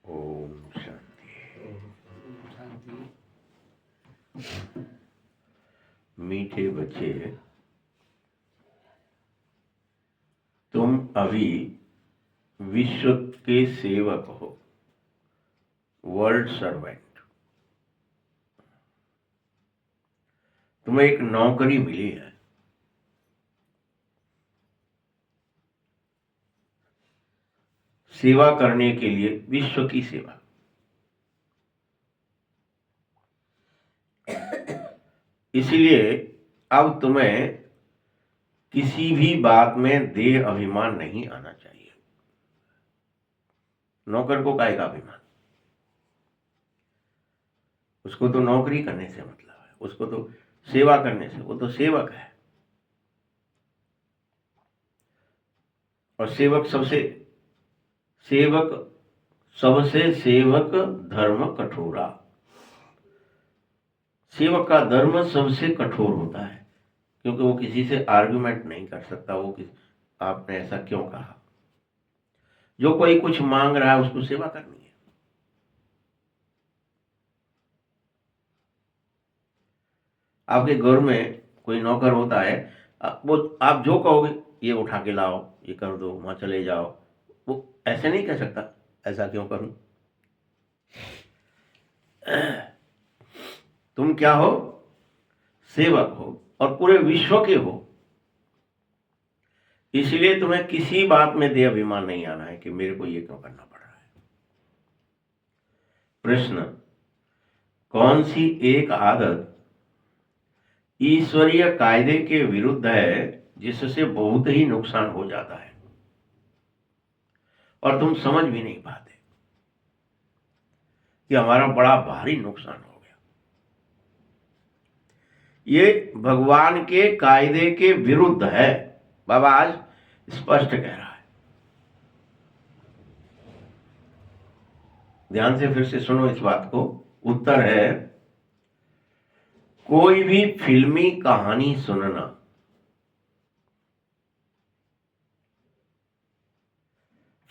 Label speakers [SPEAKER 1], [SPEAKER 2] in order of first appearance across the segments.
[SPEAKER 1] ओम शांति। मीठे बच्चे, तुम अभी विश्व के सेवक हो, वर्ल्ड सर्वेंट। तुम्हें एक नौकरी मिली है। सेवा करने के लिए, विश्व की सेवा। इसलिए अब तुम्हें किसी भी बात में देह अभिमान नहीं आना चाहिए। नौकर को काहे का अभिमान? उसको तो नौकरी करने से मतलब है, उसको तो सेवा करने से, वो तो सेवक है। और सेवक सबसे सेवक धर्म कठोरा। सेवक का धर्म सबसे कठोर होता है, क्योंकि वो किसी से आर्गुमेंट नहीं कर सकता। आपने ऐसा क्यों कहा? जो कोई कुछ मांग रहा है उसको सेवा करनी है। आपके घर में कोई नौकर होता है, वो आप जो कहोगे, ये उठा के लाओ, ये कर दो, वहां चले जाओ, वो ऐसे नहीं कह सकता। ऐसा क्यों करूं? तुम क्या हो? सेवक हो, और पूरे विश्व के हो। इसलिए तुम्हें किसी बात में देह अभिमान नहीं आना है कि मेरे को ये क्यों करना पड़ रहा है। प्रश्न: कौन सी एक आदत ईश्वरीय कायदे के विरुद्ध है जिससे बहुत ही नुकसान हो जाता है और तुम समझ भी नहीं पाते कि हमारा बड़ा भारी नुकसान हो गया? ये भगवान के कायदे के विरुद्ध है। बाबा आज स्पष्ट कह रहा है। ध्यान से फिर से सुनो इस बात को। उत्तर है, कोई भी फिल्मी कहानी सुनना,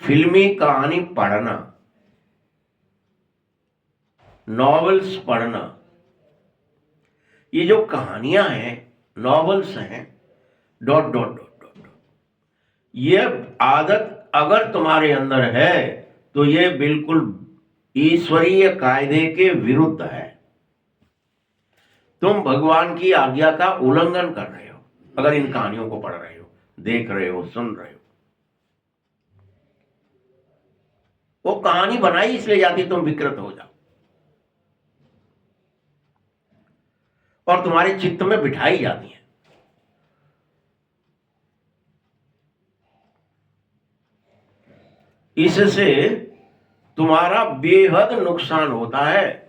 [SPEAKER 1] फिल्मी कहानी पढ़ना, नॉवेल्स पढ़ना, ये जो कहानियां हैं, नॉवेल्स हैं, डॉट डॉट डॉट डॉट, ये आदत अगर तुम्हारे अंदर है तो ये बिल्कुल ईश्वरीय कायदे के विरुद्ध है। तुम भगवान की आज्ञा का उल्लंघन कर रहे हो अगर इन कहानियों को पढ़ रहे हो, देख रहे हो, सुन रहे हो। वो कहानी बनाई इसलिए जाती तुम विकृत हो जाओ और तुम्हारे चित्त में बिठाई जाती है। इससे तुम्हारा बेहद नुकसान होता है।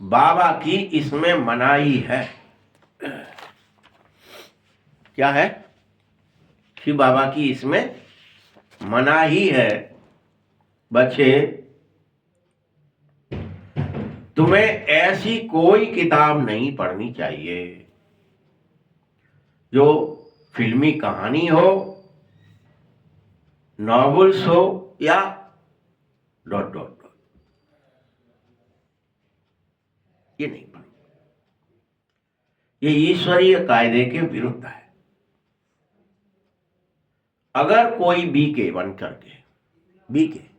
[SPEAKER 1] बाबा की इसमें मनाही है। क्या है? कि बाबा की इसमें मनाही है। बच्चे, तुम्हें ऐसी कोई किताब नहीं पढ़नी चाहिए जो फिल्मी कहानी हो, नॉवेल्स हो या डॉट डॉट डॉट, ये नहीं पढ़ो। ये ईश्वरीय कायदे के विरुद्ध है। अगर कोई बीके बन करके, बीके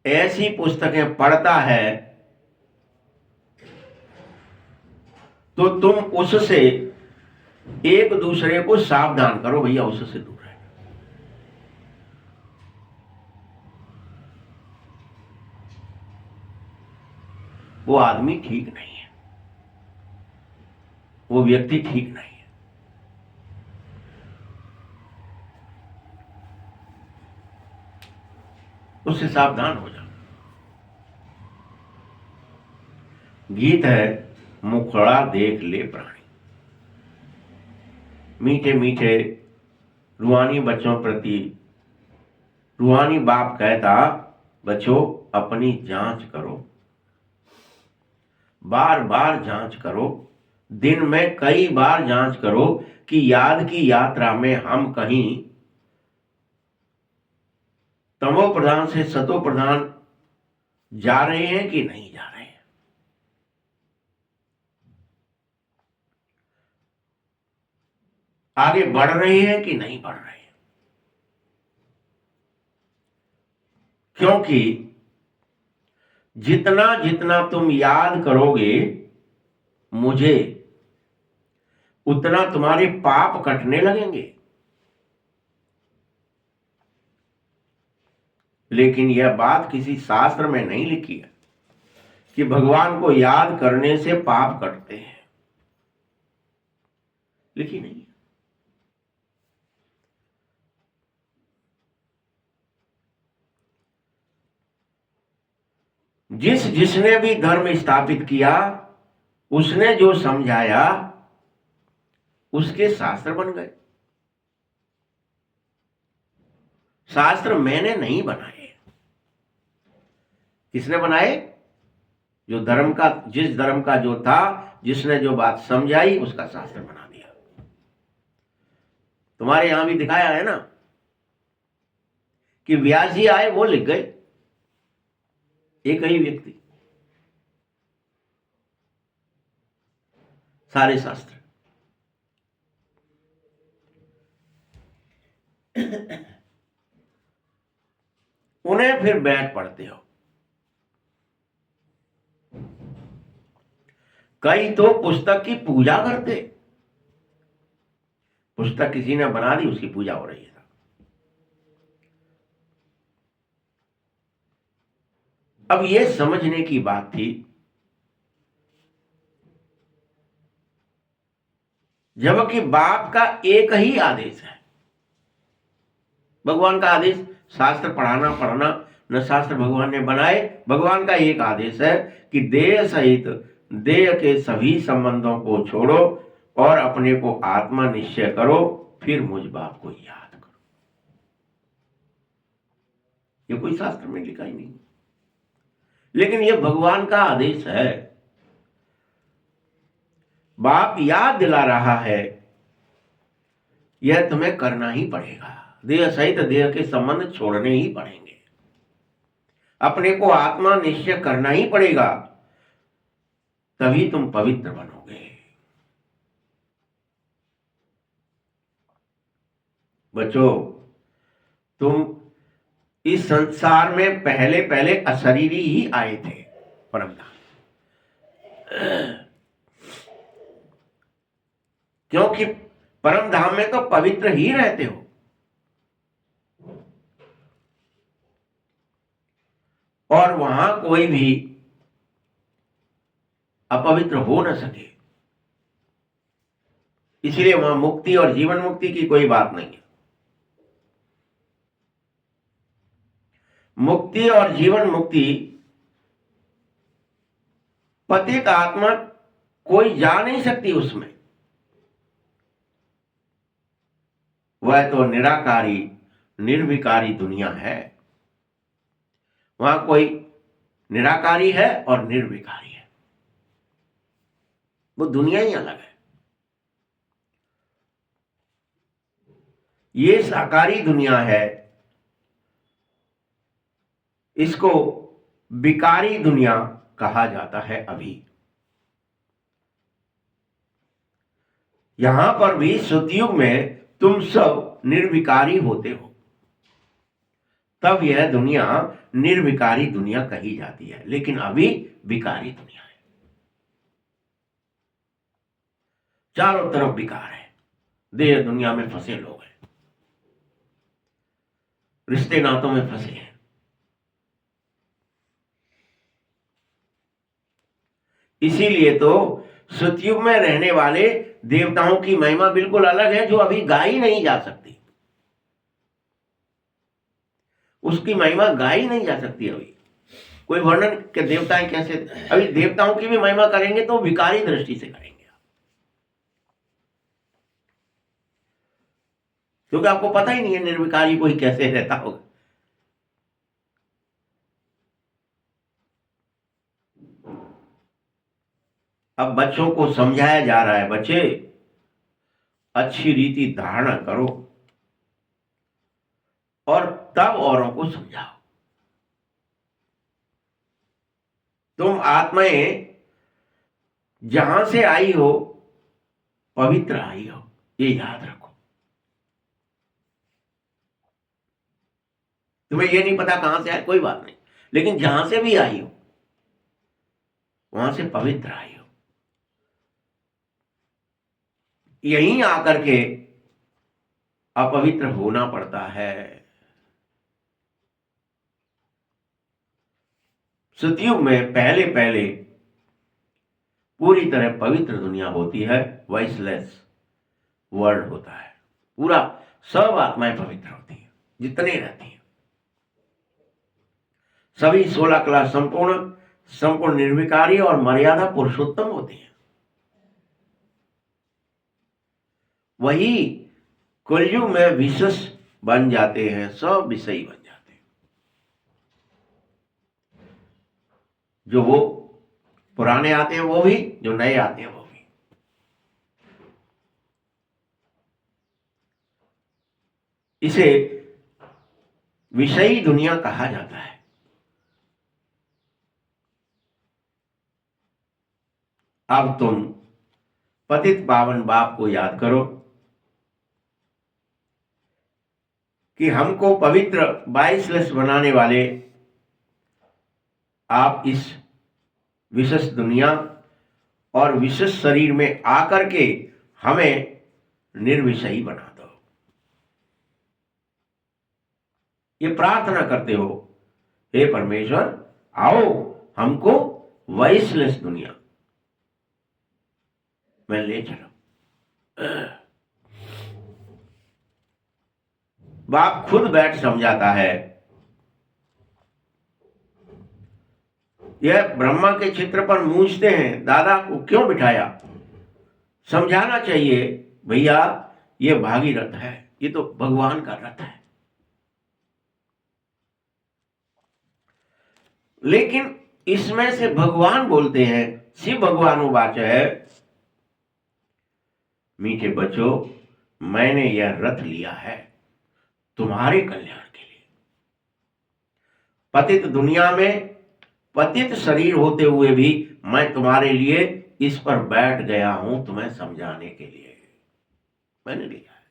[SPEAKER 1] ऐसी पुस्तकें पढ़ता है तो तुम उससे एक दूसरे को सावधान करो, भैया उससे दूर है। वो आदमी ठीक नहीं है, वो व्यक्ति ठीक नहीं है। उससे सावधान हो जाओ। गीत है, मुखड़ा देख ले प्राणी। मीठे मीठे रूहानी बच्चों प्रति रूहानी बाप कहता, बच्चों अपनी जांच करो। बार बार जांच करो, दिन में कई बार जांच करो कि याद की यात्रा में हम कहीं तमो प्रधान से सतो प्रधान जा रहे हैं कि नहीं जा रहे हैं। आगे बढ़ रहे हैं कि नहीं बढ़ रहे हैं। क्योंकि जितना जितना तुम याद करोगे मुझे, उतना तुम्हारे पाप कटने लगेंगे। लेकिन यह बात किसी शास्त्र में नहीं लिखी है कि भगवान को याद करने से पाप कटते हैं, लिखी नहीं है। जिसने भी धर्म स्थापित किया, उसने जो समझाया, उसके शास्त्र बन गए। शास्त्र मैंने नहीं बनाए। किसने बनाए? जो धर्म का, जिस धर्म का जो था, जिसने जो बात समझाई, उसका शास्त्र बना दिया। तुम्हारे यहां भी दिखाया है ना कि व्यास जी आए, वो लिख गए, एक ही व्यक्ति सारे शास्त्र। उन्हें फिर बैठ पढ़ते हो। कई तो पुस्तक की पूजा करते, पुस्तक किसी ने बना दी, उसकी पूजा हो रही है। अब यह समझने की बात थी, जबकि बाप का एक ही आदेश है। भगवान का आदेश शास्त्र पढ़ना न शास्त्र भगवान ने बनाए। भगवान का एक आदेश है कि देह सहित देह के सभी संबंधों को छोड़ो और अपने को आत्मा निश्चय करो, फिर मुझ बाप को याद करो। ये कोई शास्त्र में लिखा ही नहीं, लेकिन ये भगवान का आदेश है। बाप याद दिला रहा है, यह तुम्हें करना ही पड़ेगा। देह सहित देह के संबंध छोड़ने ही पड़ेंगे, अपने को आत्मा निश्चय करना ही पड़ेगा, तभी तुम पवित्र बनोगे। बच्चों, तुम इस संसार में पहले पहले अशरीरी ही आए थे परमधाम, क्योंकि परम धाम में तो पवित्र ही रहते हो, और वहां कोई भी अपवित्र हो न सके। इसलिए वहां मुक्ति और जीवन मुक्ति की कोई बात नहीं है। मुक्ति और जीवन मुक्ति पतित आत्मा कोई जा नहीं सकती उसमें। वह तो निराकारी निर्विकारी दुनिया है। वहां कोई निराकारी है और निर्विकारी है, वो दुनिया ही अलग है। ये साकारी दुनिया है, इसको विकारी दुनिया कहा जाता है। अभी यहां पर भी सतयुग में तुम सब निर्विकारी होते हो, तब यह दुनिया निर्विकारी दुनिया कही जाती है। लेकिन अभी विकारी दुनिया है, चारों तरफ विकार है। देह दुनिया में फंसे लोग हैं, रिश्ते नातों में फंसे हैं। इसीलिए तो सतयुग में रहने वाले देवताओं की महिमा बिल्कुल अलग है, जो अभी गाई नहीं जा सकती। उसकी महिमा गाई नहीं जा सकती। अभी कोई वर्णन के देवताएं कैसे, अभी देवताओं की भी महिमा करेंगे तो विकारी दृष्टि से करेंगे, क्योंकि आपको पता ही नहीं है निर्विकारी कोई कैसे रहता होगा। अब बच्चों को समझाया जा रहा है, बच्चे अच्छी रीति धारणा करो और तब औरों को समझाओ। तुम आत्माएं जहां से आई हो पवित्र आई हो, ये याद रखो। तुम्हें ये नहीं पता कहां से आए, कोई बात नहीं, लेकिन जहां से भी आई हो वहां से पवित्र आई हो। यहीं आकर के अपवित्र होना पड़ता है। सतयुग में पहले पहले पूरी तरह पवित्र दुनिया होती है, वॉइसलेस वर्ल्ड होता है, पूरा सब आत्माएं पवित्र होती हैं जितने रहती हैं। सभी 16 कला संपूर्ण, संपूर्ण निर्विकारी और मर्यादा पुरुषोत्तम होती हैं। वही कलयुग में विशेष बन जाते हैं, सब विषयी बन जाते हैं। जो वो पुराने आते हैं वो भी, जो नए आते हैं वो भी। इसे विषयी दुनिया कहा जाता है। अब तुम पतित पावन बाप को याद करो कि हमको पवित्र 22 बनाने वाले आप इस विशेष दुनिया और विशेष शरीर में आकर के हमें निर्विषयी बना दो। ये प्रार्थना करते हो, हे परमेश्वर आओ हमको वॉइसलेस दुनिया में ले चलो। बाप खुद बैठ समझाता है। यह ब्रह्मा के चित्र पर मूंझते हैं, दादा को क्यों बिठाया? समझाना चाहिए भैया, ये भागीरथ है, ये तो भगवान का रथ है। लेकिन इसमें से भगवान बोलते हैं, शिव भगवान वाच है, मीठे बच्चों मैंने यह रथ लिया है तुम्हारे कल्याण के लिए। पतित दुनिया में पतित शरीर होते हुए भी मैं तुम्हारे लिए इस पर बैठ गया हूं, तुम्हें समझाने के लिए मैंने लिया है।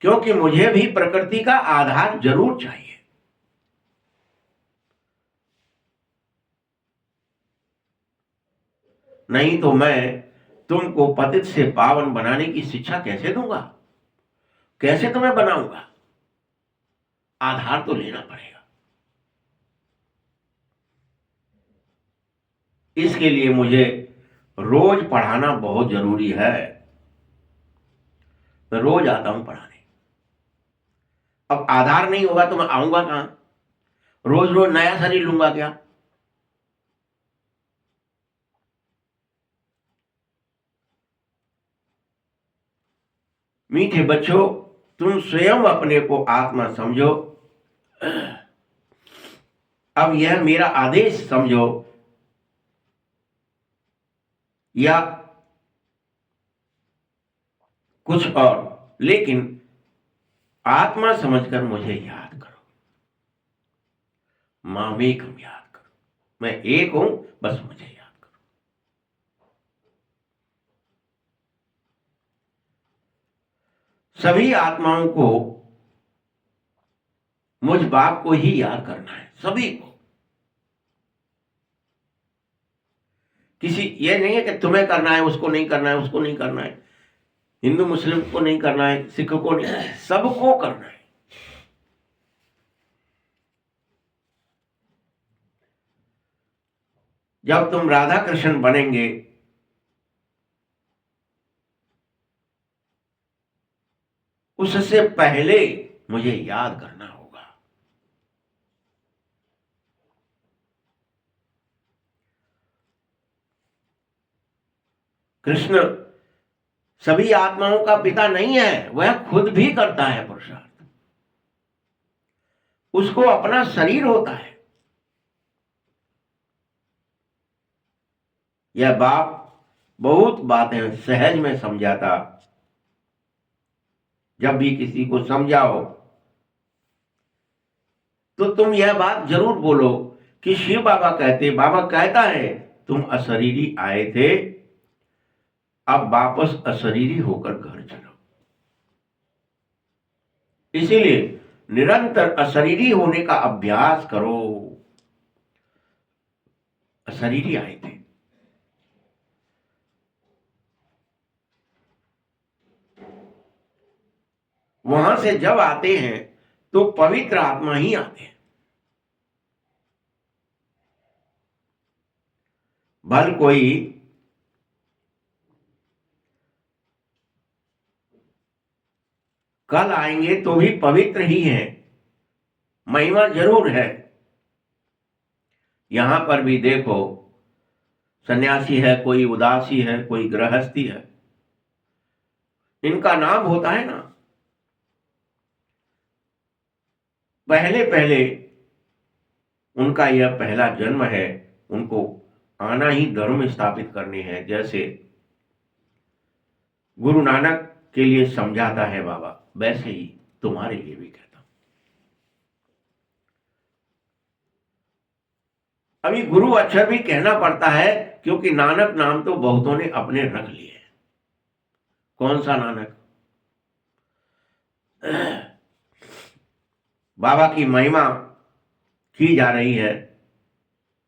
[SPEAKER 1] क्योंकि मुझे भी प्रकृति का आधार जरूर चाहिए। नहीं तो मैं तुमको पतित से पावन बनाने की शिक्षा कैसे दूंगा, कैसे तुम्हें बनाऊंगा? आधार तो लेना पड़ेगा। इसके लिए मुझे रोज पढ़ाना बहुत जरूरी है। मैं रोज आता हूं पढ़ाने। अब आधार नहीं होगा तो मैं आऊंगा कहां? रोज रोज नया शरीर लूंगा क्या? मीठे बच्चों तुम स्वयं अपने को आत्मा समझो। अब यह मेरा आदेश समझो या कुछ और, लेकिन आत्मा समझकर मुझे याद करो। मामेकम याद करो, मैं एक हूं, बस मुझे याद करो। सभी आत्माओं को मुझ बाप को ही याद करना है, सभी को। किसी ये नहीं है कि तुम्हें करना है, उसको नहीं करना है, उसको नहीं करना है, हिंदू मुस्लिम को नहीं करना है, सिख को नहीं, सबको करना है। जब तुम राधा कृष्ण बनेंगे उससे पहले मुझे याद करना होगा। कृष्ण सभी आत्माओं का पिता नहीं है, वह खुद भी करता है पुरुषार्थ। उसको अपना शरीर होता है, यह बाप बहुत बातें सहज में समझाता। जब भी किसी को समझाओ तो तुम यह बात जरूर बोलो कि शिव बाबा कहता है तुम अशरीरी आए थे, अब वापस अशरीरी होकर घर चलो। इसीलिए निरंतर अशरीरी होने का अभ्यास करो। अशरीरी आए थे, वहां से जब आते हैं तो पवित्र आत्मा ही आते हैं। भल कोई कल आएंगे तो भी पवित्र ही है, महिमा जरूर है। यहां पर भी देखो, सन्यासी है, कोई उदासी है, कोई गृहस्थी है, इनका नाम होता है ना। पहले पहले उनका यह पहला जन्म है, उनको आना ही धर्म स्थापित करने हैं। जैसे गुरु नानक के लिए समझाता है बाबा, वैसे ही तुम्हारे लिए भी कहता हूं। अभी गुरु अक्षर भी कहना पड़ता है, क्योंकि नानक नाम तो बहुतों ने अपने रख लिए हैं। कौन सा नानक? बाबा की महिमा की जा रही है,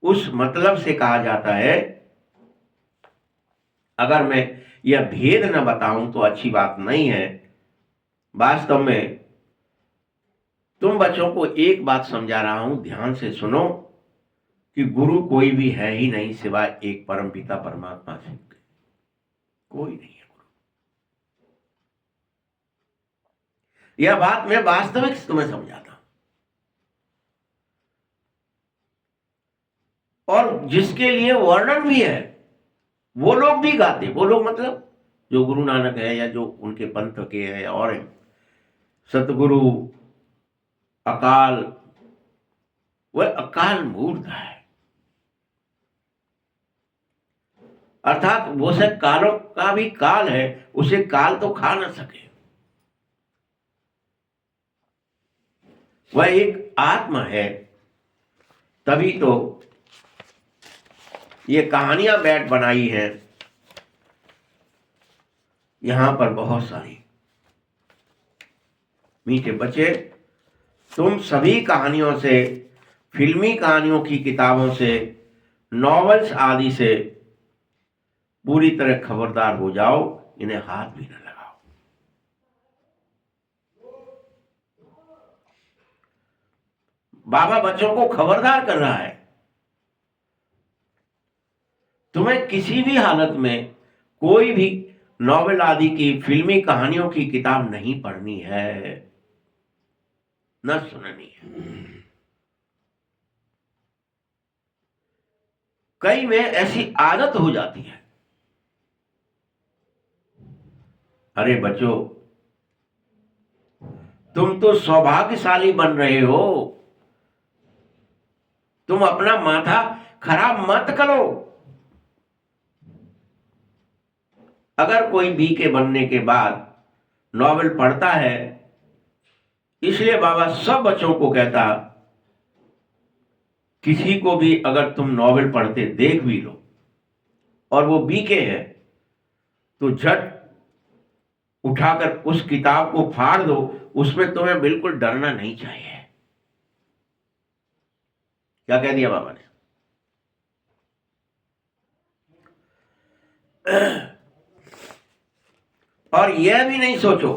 [SPEAKER 1] उस मतलब से कहा जाता है। अगर मैं यह भेद न बताऊं तो अच्छी बात नहीं है। वास्तव में तुम बच्चों को एक बात समझा रहा हूं, ध्यान से सुनो, कि गुरु कोई भी है ही नहीं सिवाय एक परमपिता परमात्मा से, कोई नहीं है गुरु। यह बात मैं वास्तविक तुम्हें समझाता हूं। और जिसके लिए वर्णन भी है, वो लोग भी गाते। वो लोग मतलब जो गुरु नानक है या जो उनके पंथ के हैं और हैं, सतगुरु अकाल, वह अकाल मूर्त है। अर्थात वो से कालों का भी काल है, उसे काल तो खा न सके। वह एक आत्मा है। तभी तो ये कहानियां बैठ बनाई है यहां पर बहुत सारी। मीठे बच्चे, तुम सभी कहानियों से, फिल्मी कहानियों की किताबों से, नॉवेल्स आदि से पूरी तरह खबरदार हो जाओ, इन्हें हाथ भी न लगाओ। बाबा बच्चों को खबरदार कर रहा है, तुम्हें किसी भी हालत में कोई भी नॉवेल आदि की, फिल्मी कहानियों की किताब नहीं पढ़नी है, न सुननी है। कई में ऐसी आदत हो जाती है। अरे बच्चों, तुम तो सौभाग्यशाली बन रहे हो। तुम अपना माथा खराब मत करो। अगर कोई बीके बनने के बाद नॉवेल पढ़ता है, इसलिए बाबा सब बच्चों को कहता, किसी को भी अगर तुम नॉवेल पढ़ते देख भी लो और वो बीके है, तो झट उठाकर उस किताब को फाड़ दो। उसमें तुम्हें बिल्कुल डरना नहीं चाहिए। क्या कह दिया बाबा ने? और यह भी नहीं सोचो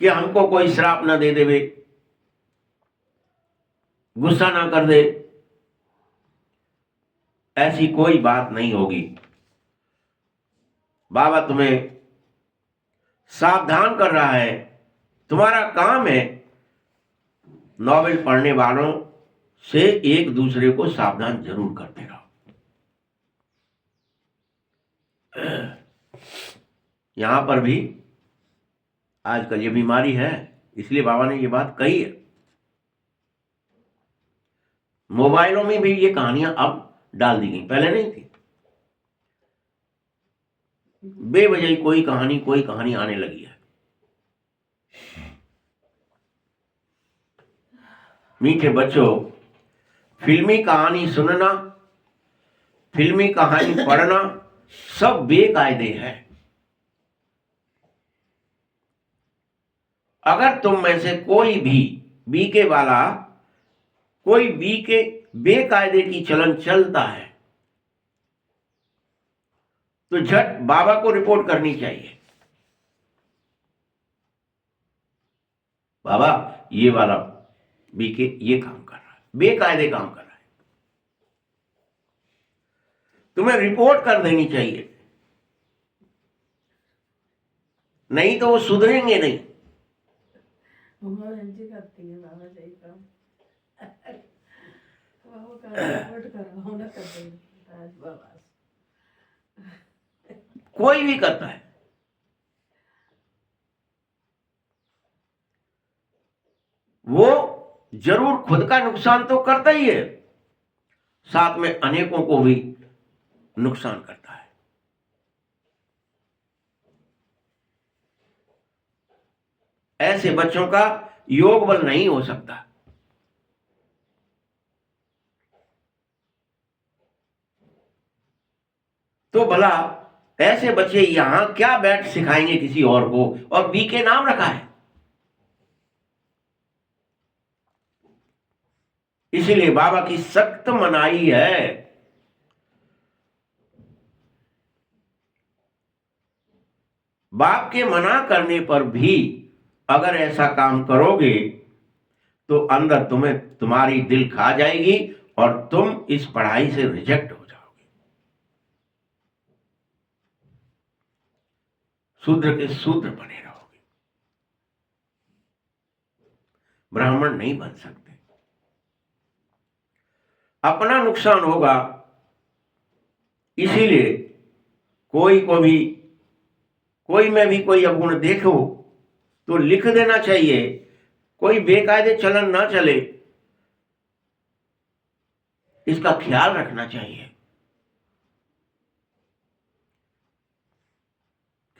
[SPEAKER 1] कि हमको कोई श्राप ना दे देवे, गुस्सा ना कर दे। ऐसी कोई बात नहीं होगी। बाबा तुम्हें सावधान कर रहा है। तुम्हारा काम है नॉवेल पढ़ने वालों से एक दूसरे को सावधान जरूर करते रहो। यहां पर भी आजकल ये बीमारी है, इसलिए बाबा ने ये बात कही है। मोबाइलों में भी ये कहानियां अब डाल दी गई, पहले नहीं थी। बेवजह कोई कहानी आने लगी है। मीठे बच्चों, फिल्मी कहानी सुनना, फिल्मी कहानी पढ़ना सब बेकायदे है। अगर तुम में से कोई भी बीके वाला, कोई बीके बेकायदे की चलन चलता है तो झट बाबा को रिपोर्ट करनी चाहिए। बाबा, ये वाला बीके ये काम कर रहा है, बेकायदे काम कर रहा है, तुम्हें रिपोर्ट कर देनी चाहिए, नहीं तो वो सुधरेंगे नहीं।
[SPEAKER 2] करती है बाबा सही काम। बाबा का रिपोर्ट कराओ ना कर देंगे आज बाबा।
[SPEAKER 1] कोई भी करता है, वो जरूर खुद का नुकसान तो करता ही है, साथ में अनेकों को भी नुकसान करता है। ऐसे बच्चों का योग बल नहीं हो सकता। तो भला ऐसे बच्चे यहां क्या बैठ सिखाएंगे किसी और को, और बीके नाम रखा है। इसीलिए बाबा की सख्त मनाही है। बाप के मना करने पर भी अगर ऐसा काम करोगे तो अंदर तुम्हारी दिल खा जाएगी और तुम इस पढ़ाई से रिजेक्ट हो जाओगे, शूद्र के शूद्र बने रहोगे, ब्राह्मण नहीं बन सकते। अपना नुकसान होगा। इसीलिए कोई में भी कोई अवगुण देखो तो लिख देना चाहिए, कोई बेकायदे चलन ना चले, इसका ख्याल रखना चाहिए।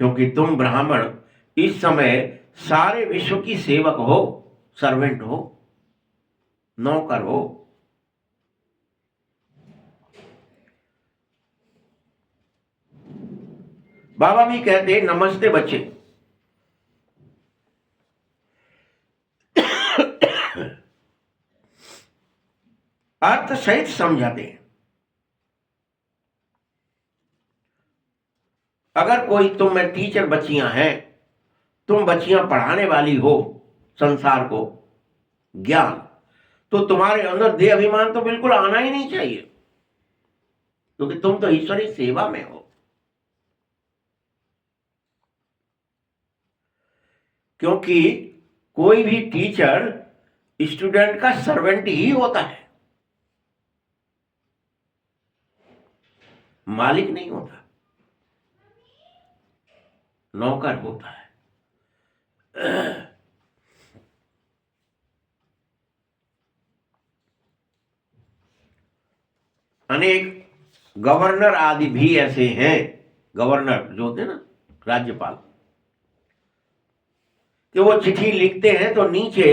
[SPEAKER 1] क्योंकि तुम ब्राह्मण इस समय सारे विश्व की सेवक हो, सर्वेंट हो, नौकर हो। बाबा भी कहते नमस्ते बच्चे। अर्थ सहित समझाते हैं। अगर कोई तुम में टीचर बच्चियां हैं, तुम बच्चियां पढ़ाने वाली हो संसार को ज्ञान, तो तुम्हारे अंदर देह अभिमान तो बिल्कुल आना ही नहीं चाहिए, क्योंकि तुम तो ईश्वरीय सेवा में हो। क्योंकि कोई भी टीचर स्टूडेंट का सर्वेंट ही होता है, मालिक नहीं होता, नौकर होता है। अनेक गवर्नर आदि भी ऐसे हैं, गवर्नर जो होते हैं ना, राज्यपाल, कि वो चिट्ठी लिखते हैं तो नीचे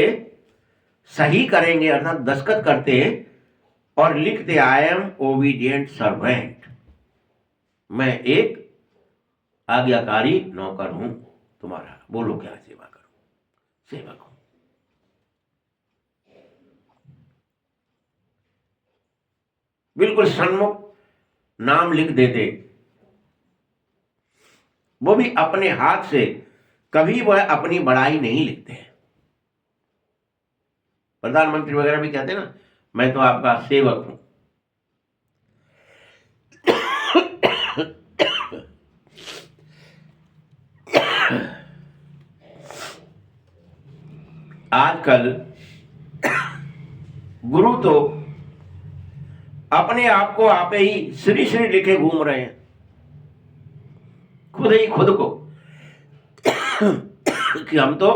[SPEAKER 1] सही करेंगे अर्थात दस्तखत करते हैं और लिखते आई एम ओबीडियंट सर्वेंट, मैं एक आज्ञाकारी नौकर हूं तुम्हारा, बोलो क्या सेवा करूं, सेवक हूं। बिल्कुल सन्मुख नाम लिख देते, वो भी अपने हाथ से, कभी वह अपनी बड़ाई नहीं लिखते हैं। प्रधानमंत्री वगैरह भी कहते हैं ना, मैं तो आपका सेवक हूं। आजकल गुरु तो अपने आप को आप ही श्री श्री लिखे घूम रहे हैं, खुद ही खुद को कि हम तो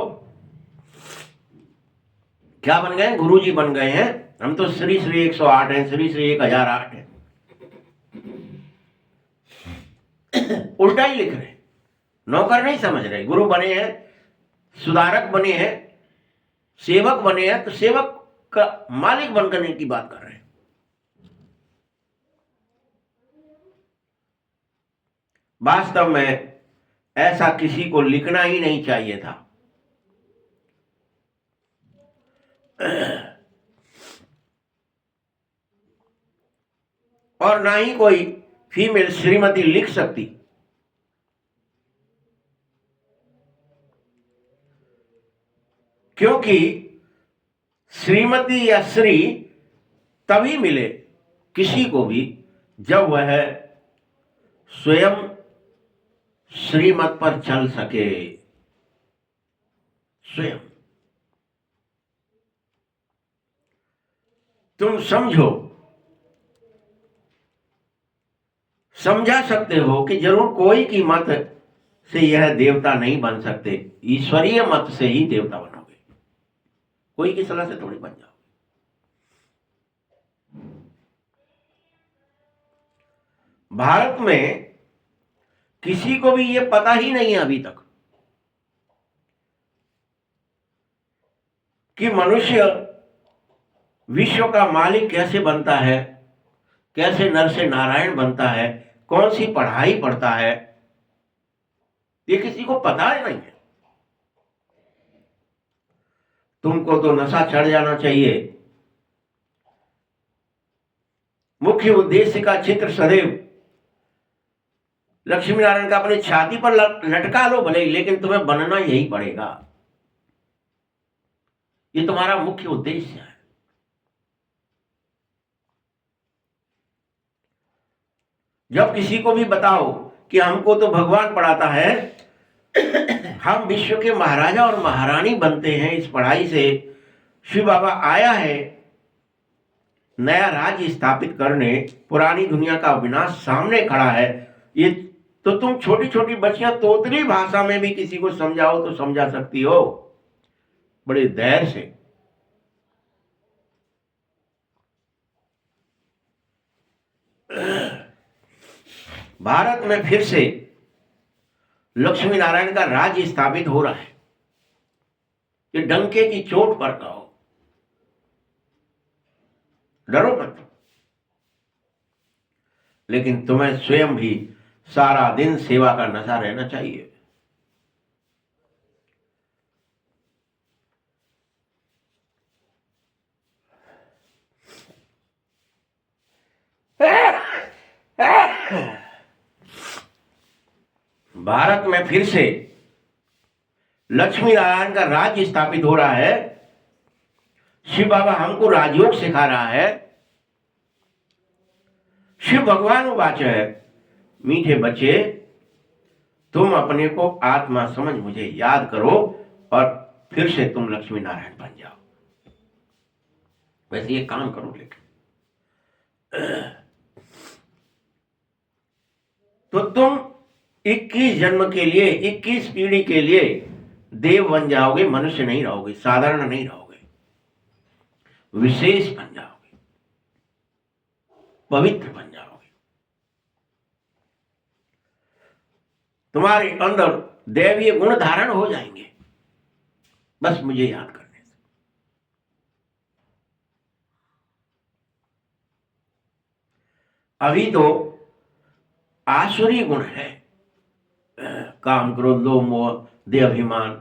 [SPEAKER 1] क्या बन गए, गुरु जी बन गए हैं, हम तो श्री श्री 108 हैं, श्री श्री 1008 हैं। उल्टा ही लिख रहे हैं, नौकर नहीं समझ रहे। गुरु बने हैं, सुधारक बने हैं, सेवक बने हैं, तो सेवक का मालिक बनने की बात कर रहे हैं। वास्तव में ऐसा किसी को लिखना ही नहीं चाहिए था। और ना ही कोई फीमेल श्रीमती लिख सकती, क्योंकि श्रीमती या श्री तभी मिले किसी को भी जब वह स्वयं श्रीमत पर चल सके। स्वयं तुम समझा सकते हो कि जरूर कोई की मत से यह देवता नहीं बन सकते, ईश्वरीय मत से ही देवता बनोगे, कोई की सलाह से थोड़ी बन जाओ। भारत में किसी को भी यह पता ही नहीं है अभी तक कि मनुष्य विश्व का मालिक कैसे बनता है, कैसे नर से नारायण बनता है, कौन सी पढ़ाई पढ़ता है, ये किसी को पता ही नहीं है। तुमको तो नशा चढ़ जाना चाहिए। मुख्य उद्देश्य का चित्र सदैव लक्ष्मी नारायण का अपनी छाती पर लटका लो भले, लेकिन तुम्हें बनना यही पड़ेगा। ये तुम्हारा मुख्य उद्देश्य है। जब किसी को भी बताओ कि हमको तो भगवान पढ़ाता है, हम विश्व के महाराजा और महारानी बनते हैं इस पढ़ाई से, शिव बाबा आया है नया राज्य स्थापित करने, पुरानी दुनिया का विनाश सामने खड़ा है, ये तो तुम छोटी छोटी बच्चियां तोतली भाषा में भी किसी को समझाओ तो समझा सकती हो, बड़े धैर्य से। भारत में फिर से लक्ष्मी नारायण का राज्य स्थापित हो रहा है। ये डंके की चोट पर कहो, डरो मत। लेकिन तुम्हें स्वयं भी सारा दिन सेवा का नशा रहना चाहिए। भारत में फिर से लक्ष्मी नारायण का राज्य स्थापित हो रहा है। शिव बाबा हमको राजयोग सिखा रहा है। शिव भगवान वाच है, मीठे बच्चे तुम अपने को आत्मा समझ मुझे याद करो और फिर से तुम लक्ष्मी नारायण बन जाओ। वैसे ये काम करो, लेकिन तो तुम 21 जन्म के लिए, 21 पीढ़ी के लिए देव बन जाओगे, मनुष्य नहीं रहोगे, साधारण नहीं रहोगे, विशेष बन जाओगे, पवित्र बन जाओगे। तुम्हारे अंदर दैवीय गुण धारण हो जाएंगे, बस मुझे याद करने से। अभी तो आसुरी गुण है, काम क्रोध लोभ मोह देह अभिमान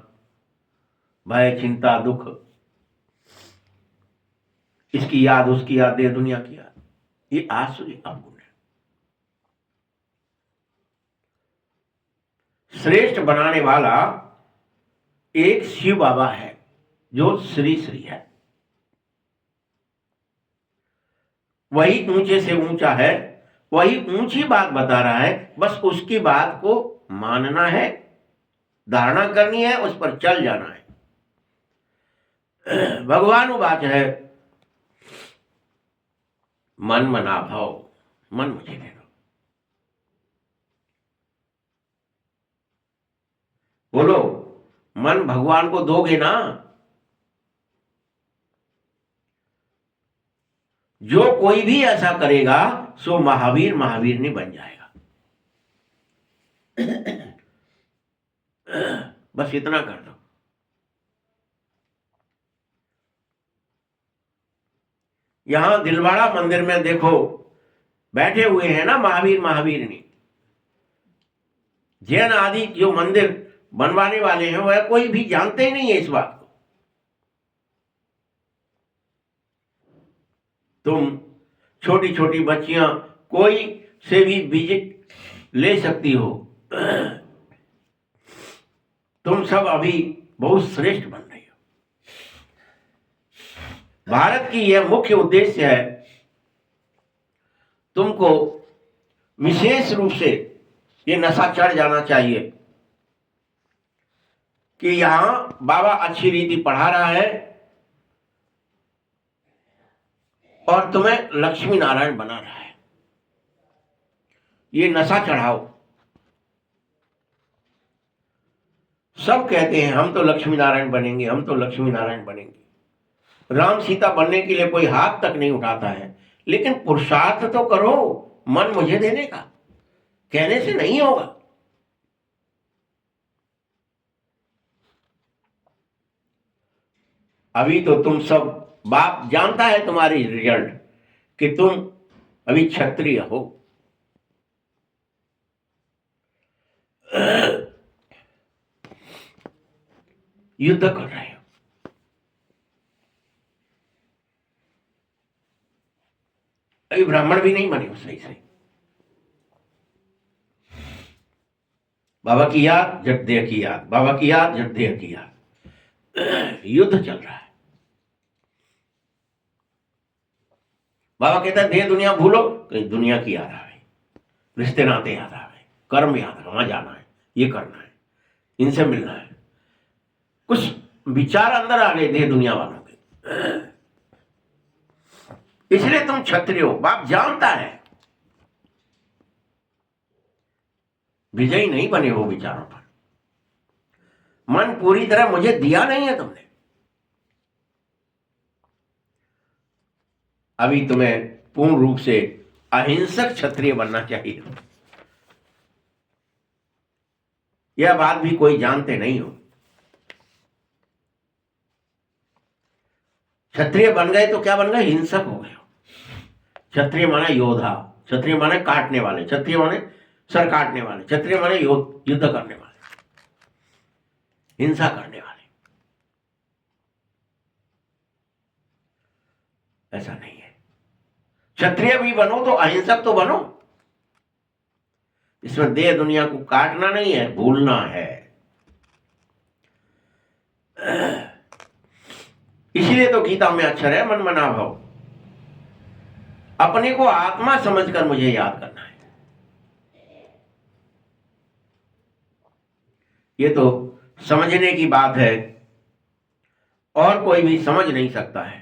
[SPEAKER 1] भय चिंता दुख, इसकी याद उसकी याद देह दुनिया की याद, ये आसुरी अवगुण है। श्रेष्ठ बनाने वाला एक शिव बाबा है जो श्री श्री है, वही ऊंचे से ऊंचा है, वही ऊंची बात बता रहा है, बस उसकी बात को मानना है, धारणा करनी है, उस पर चल जाना है। भगवान वाच है, मन मना भाव, मन मुझे दे दो। बोलो, मन भगवान को दोगे ना? जो कोई भी ऐसा करेगा सो महावीर महावीरनी बन जाएगा। बस इतना कर दो। यहां दिलवाड़ा मंदिर में देखो बैठे हुए हैं ना महावीर महावीरनी। जैन आदि जो मंदिर बनवाने वाले हैं वह कोई भी जानते ही नहीं है इस बात को। तुम छोटी छोटी बच्चियां कोई से भी विजिट ले सकती हो। तुम सब अभी बहुत श्रेष्ठ बन रही हो। भारत की यह मुख्य उद्देश्य है तुमको विशेष रूप से ये नशा चढ़ जाना चाहिए कि यहां बाबा अच्छी रीति पढ़ा रहा है और तुम्हें लक्ष्मी नारायण बना रहा है। ये नशा चढ़ाओ। सब कहते हैं हम तो लक्ष्मी नारायण बनेंगे, हम तो लक्ष्मी नारायण बनेंगे। राम सीता बनने के लिए कोई हाथ तक नहीं उठाता है, लेकिन पुरुषार्थ तो करो मन मुझे देने का। कहने से नहीं होगा। अभी तो तुम सब, बाप जानता है तुम्हारी रिजल्ट कि तुम अभी क्षत्रिय हो। युद्ध कर रहे हो। अभी ब्राह्मण भी नहीं बने हो सही सही। बाबा की याद जट देह की याद, बाबा की याद जट देह की याद। युद्ध चल रहा है। बाबा कहता है देह दुनिया भूलो, कहीं दुनिया की याद आ गई, रिश्ते नाते याद आ गए, कर्म याद आ, वहां जाना है, ये करना है, इनसे मिलना है। कुछ विचार अंदर आ गए देह दुनिया वालों के, इसलिए तुम क्षत्रिय हो। बाप जानता है विजयी नहीं बने हो विचारों पर। मन पूरी तरह मुझे दिया नहीं है तुमने। अभी तुम्हें पूर्ण रूप से अहिंसक क्षत्रिय बनना चाहिए। यह बात भी कोई जानते नहीं हो। क्षत्रिय बन गए तो क्या बन गए? हिंसक हो गए। क्षत्रिय माने योद्धा, क्षत्रिय माने काटने वाले, क्षत्रिय माने सर काटने वाले, क्षत्रिय माने युद्ध करने वाले, हिंसा करने वाले। ऐसा नहीं है। क्षत्रिय भी बनो तो अहिंसक तो बनो। इसमें देह दुनिया को काटना नहीं है, भूलना है। इसलिए तो गीता में अक्षर है मन मना भव। अपने को आत्मा समझकर मुझे याद करना है। ये तो समझने की बात है और कोई भी समझ नहीं सकता है।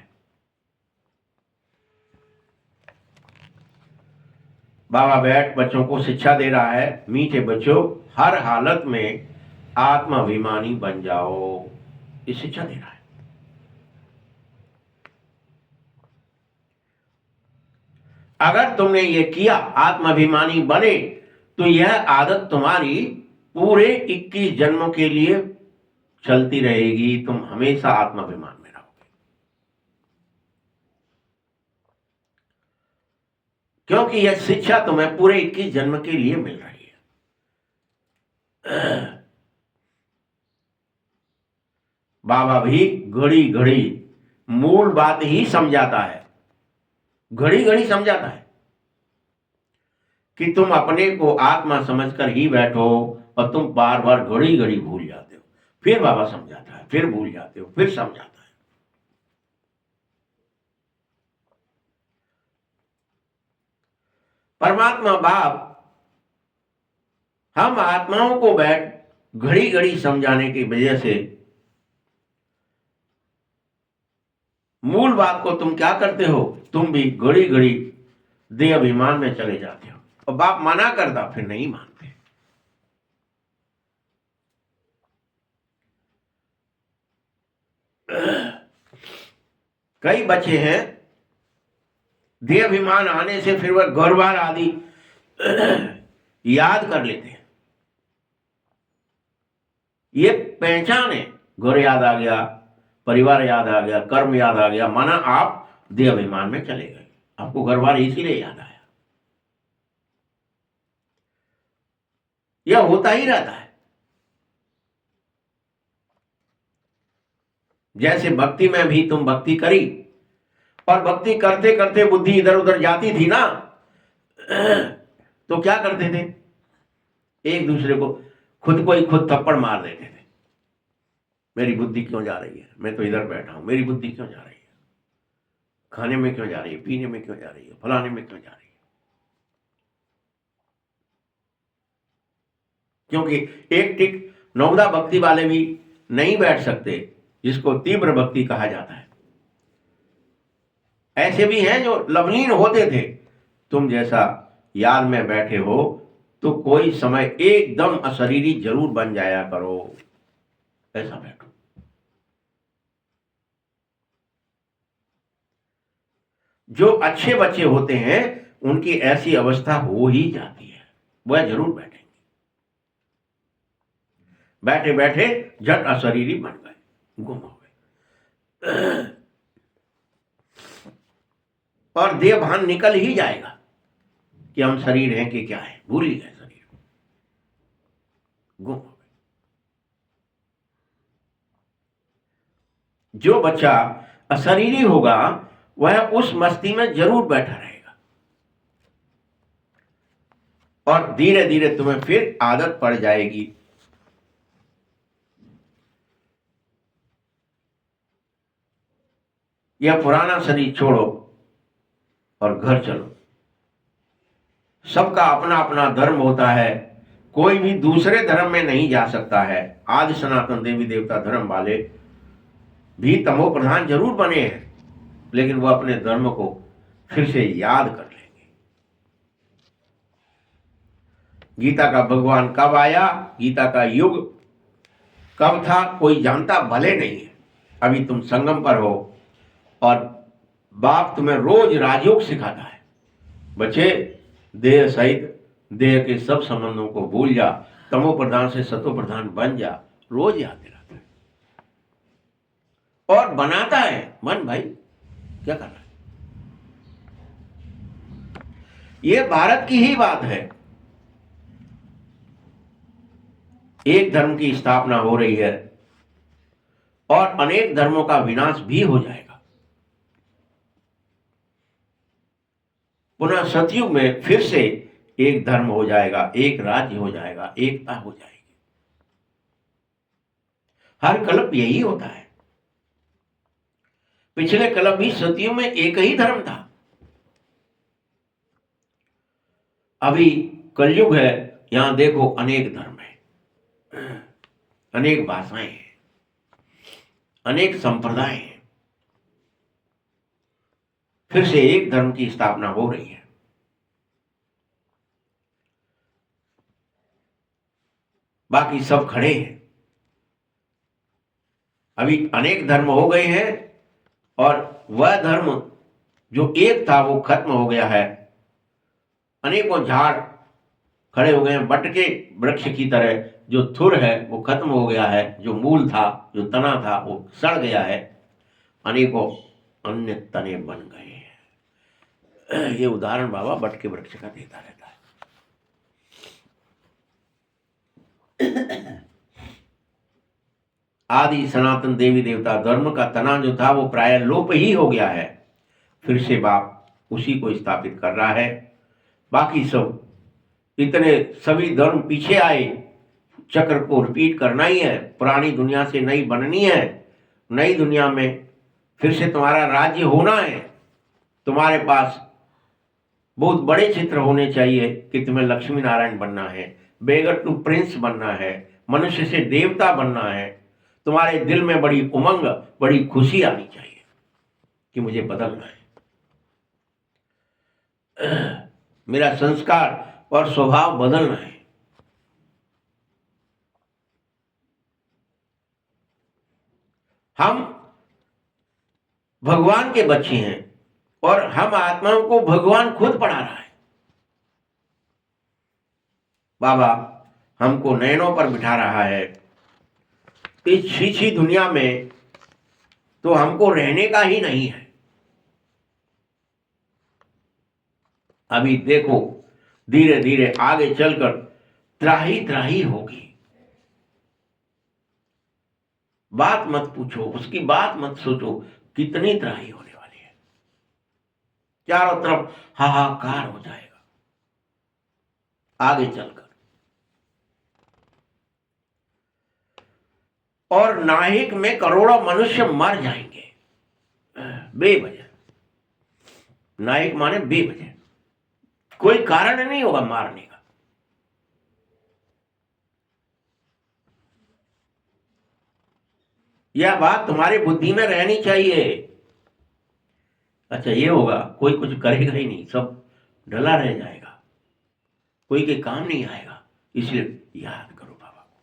[SPEAKER 1] बाबा बैठ बच्चों को शिक्षा दे रहा है, मीठे बच्चों हर हालत में आत्माभिमानी बन जाओ, ये शिक्षा दे रहा है। अगर तुमने ये किया, आत्माभिमानी बने, तो यह आदत तुम्हारी पूरे 21 जन्मों के लिए चलती रहेगी। तुम हमेशा आत्माभिमान में रहोगे, क्योंकि यह शिक्षा तुम्हें पूरे 21 जन्म के लिए मिल रही है। बाबा भी घड़ी घड़ी मूल बात ही समझाता है, घड़ी घड़ी समझाता है कि तुम अपने को आत्मा समझकर ही बैठो, और तुम बार बार घड़ी घड़ी भूल जाते हो। फिर बाबा समझाता है, फिर भूल जाते हो, फिर समझाता है। परमात्मा बाप हम आत्माओं को बैठ घड़ी घड़ी समझाने की वजह से मूल बात को तुम क्या करते हो? तुम भी घड़ी घड़ी देह अभिमान में चले जाते हो, और बाप मना करता फिर नहीं मानते। कई बच्चे हैं देह अभिमान आने से फिर वह गौरवार आदि याद कर लेते हैं, ये पहचान है। घर याद आ गया, परिवार याद आ गया, कर्म याद आ गया, माना आप देह अभिमान में चले गए, आपको घर बार इसीलिए याद आया। यह होता ही रहता है। जैसे भक्ति में भी तुम भक्ति करी और भक्ति करते करते बुद्धि इधर उधर जाती थी ना, तो क्या करते थे, एक दूसरे को खुद को ही खुद थप्पड़ मार देते थे। मेरी बुद्धि क्यों जा रही है, मैं तो इधर बैठा हूं, मेरी बुद्धि क्यों जा रही है, खाने में क्यों जा रही है, पीने में क्यों जा रही है, फलाने में क्यों जा रही है। क्योंकि एक टिक नवदा भक्ति वाले भी नहीं बैठ सकते, जिसको तीव्र भक्ति कहा जाता है। ऐसे भी हैं जो लवलीन होते थे। तुम जैसा याद में बैठे हो तो कोई समय एकदम अशरीरी जरूर बन जाया करो, ऐसा बैठो। जो अच्छे बच्चे होते हैं उनकी ऐसी अवस्था हो ही जाती है, वह जरूर बैठेंगे। बैठे बैठे झट अशरीरी बन गए, गुम हो गए, और देह भान निकल ही जाएगा कि हम शरीर हैं कि क्या है, भूल ही गए शरीर, गुम हो गए। जो बच्चा अशरीरी होगा वह उस मस्ती में जरूर बैठा रहेगा, और धीरे धीरे तुम्हें फिर आदत पड़ जाएगी। यह पुराना शरीर छोड़ो और घर चलो। सबका अपना अपना धर्म होता है, कोई भी दूसरे धर्म में नहीं जा सकता है। आदि सनातन देवी देवता धर्म वाले भी तमो प्रधान जरूर बने हैं, लेकिन वह अपने धर्म को फिर से याद कर लेंगे। गीता का भगवान कब आया, गीता का युग कब था, कोई जानता भले नहीं है। अभी तुम संगम पर हो और बाप तुम्हें रोज राजयोग सिखाता है, बच्चे देह सहित देह के सब संबंधों को भूल जा, तमो प्रधान से सतो प्रधान बन जा, रोज याद दिलाता है और बनाता है मन। भाई क्या कर रहा है, ये भारत की ही बात है। एक धर्म की स्थापना हो रही है और अनेक धर्मों का विनाश भी हो जाएगा। पुनः सतयुग में फिर से एक धर्म हो जाएगा, एक राज्य हो जाएगा, एकता हो जाएगी। हर कल्प यही होता है। पिछले कल्प भी सतयुग में एक ही धर्म था, अभी कलयुग है, यहां देखो अनेक धर्म है, अनेक भाषाएं हैं, अनेक संप्रदाय हैं। फिर से एक धर्म की स्थापना हो रही है। बाकी सब खड़े हैं। अभी अनेक धर्म हो गए हैं और वह धर्म जो एक था वो खत्म हो गया है। अनेकों झाड़ खड़े हो गए हैं, बट के वृक्ष की तरह। जो थुर है वो खत्म हो गया है, जो मूल था, जो तना था वो सड़ गया है, अनेकों अन्य तने बन गए हैं। ये उदाहरण बाबा बट के वृक्ष का देता रहता है। आदि सनातन देवी देवता धर्म का तना जो था वो प्राय लोप ही हो गया है। फिर से बाप उसी को स्थापित कर रहा है। बाकी सब इतने सभी धर्म पीछे आए, चक्र को रिपीट करना ही है। पुरानी दुनिया से नई बननी है, नई दुनिया में फिर से तुम्हारा राज्य होना है। तुम्हारे पास बहुत बड़े चित्र होने चाहिए कि तुम्हें लक्ष्मी नारायण बनना है, बेगर टू प्रिंस बनना है, मनुष्य से देवता बनना है। तुम्हारे दिल में बड़ी उमंग, बड़ी खुशी आनी चाहिए कि मुझे बदलना है, मेरा संस्कार और स्वभाव बदलना है। हम भगवान के बच्चे हैं और हम आत्माओं को भगवान खुद पढ़ा रहा है। बाबा हमको नयनों पर बिठा रहा है इस छीछी दुनिया में तो हमको रहने का ही नहीं है। अभी देखो धीरे धीरे आगे चलकर त्राही त्राही होगी। बात मत पूछो, उसकी बात मत सोचो, कितनी त्राही होने वाली है। चारों तरफ हाहाकार हो जाएगा आगे चलकर। और नाहिक में करोड़ों मनुष्य मर जाएंगे बेवजह। नाहिक माने बेवजह, कोई कारण नहीं होगा मारने का। यह बात तुम्हारी बुद्धि में रहनी चाहिए। अच्छा ये होगा, कोई कुछ करेगा ही नहीं, सब ढला रह जाएगा, कोई के काम नहीं आएगा, इसलिए याद करो बाबा को।